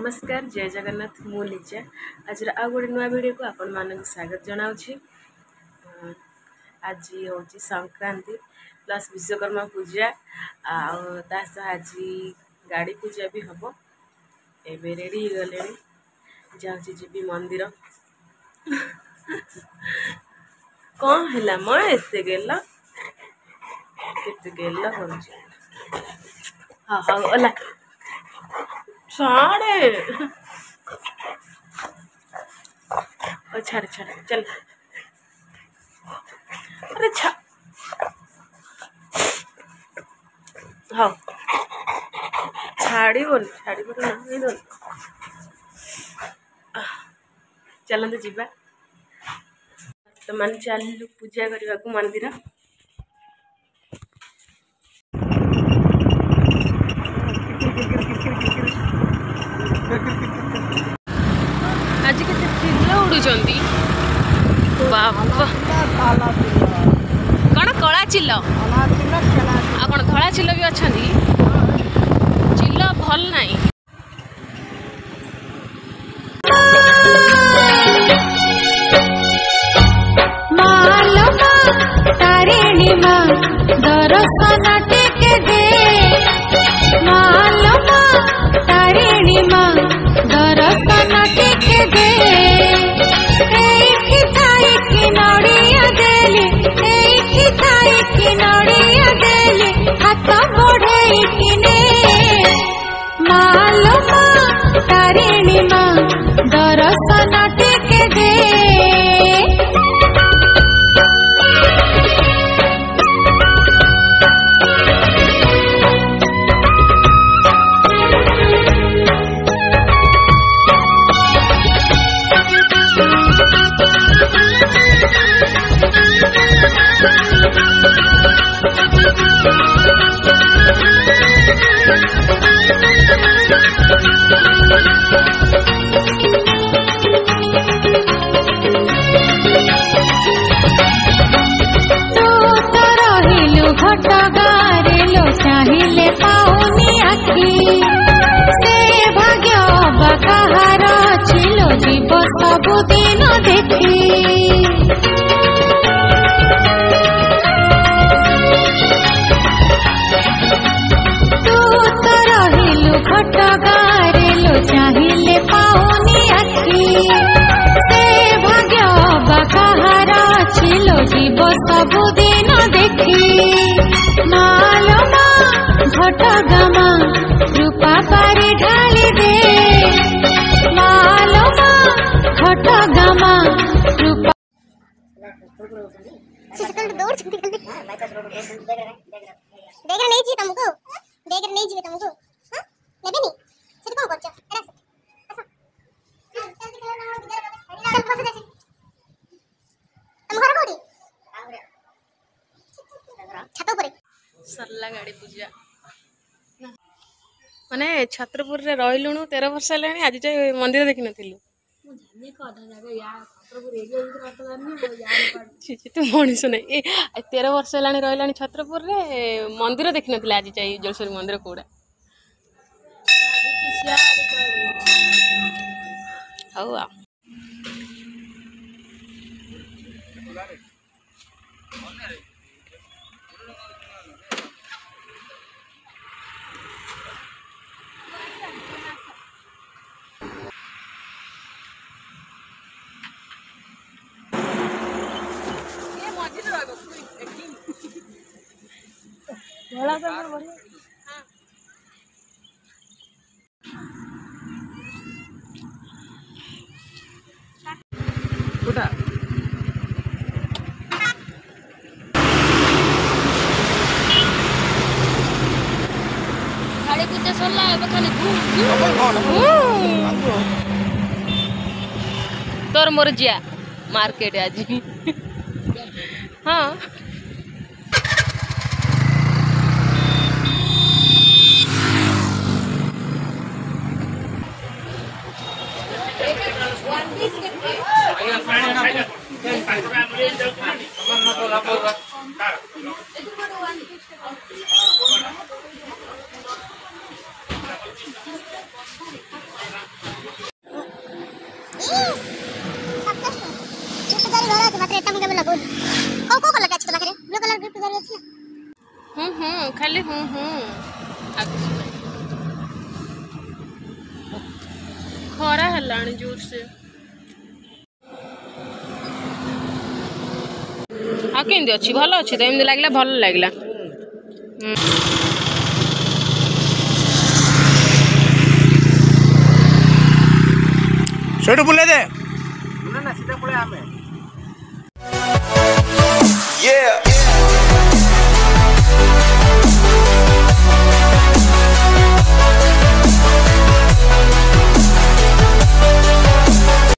नमस्कार जय जगन्नाथ मु लिजा आज आ गोटे नुआ वीडियो को आपण मानक स्वागत जनाऊँगी। आज हूँ संक्रांति प्लस विश्वकर्मा पूजा आज गाड़ी पूजा भी हम एवं रेडी गले जाऊँगी जीवी मंदिर कौन है मत गेल कर हाँ हाँ ओला छाड़े छाड़ छाड़ चल अरे हाँ छाड़ी बोल ना नहीं बोल चलते जीवा तो मान चलू पूजा करने को मंदिर आज के चिल्ला उड़ुचंती बाबा कौन कला चिल्ल आ कौन धड़ा चिल्ल भी अच्छा चिल्ल भल नाई दर्शन टेके दे मालमा तारिणी माँ दर्शन टेके दे थाई की नड़िया देली थाई की नड़िया देली हाथ बढ़े किने मालमा तारिणी माँ दर्शन टेके दे घट गारे लो चाहिले पाऊनी आखी से भाग्य बाकार छिलो जीव सबुदिन देखी तू तो रहिलु घट गारे लो चाहिले पाऊनी आखी से भाग्य बाकार छिलो जीव सबुदिन देखी मालमा घट गमा रूपा पारी ढाली दे मालमा घट गमा रूपा देख नहीं जी तुमको देख नहीं जी तुमको हां लेबे नहीं से कौन करछ एरा अच्छा चल फस जा तुम घर कोडी छातो परे सरला गाड़ी पूजा माने छत्रपुर रे रहिलुणु 13 वर्ष हेलानी आज जाय मंदिर देखि नथिलु तू मनीष नहीं 13 वर्ष हेलानी रहिलानी छत्रपुर रे मंदिर देखि नथिला आज जाय जलसरी मंदिर कोडा हौ आ गाड़ी पूजा सरला खाली तोर मोर जिया मार्केट आज हाँ गिफ्ट जारी घर अछि मात्र एटा मुके लगो को कलर अछि तोरा ब्लू कलर गिफ्ट जारी अछि खाली खरा हेलाणी जोर से आ केंदी अछि भलो अछि त एमदी लागला भलो लागला सेठू बुले दे ना सीधा पळे आमे। Yeah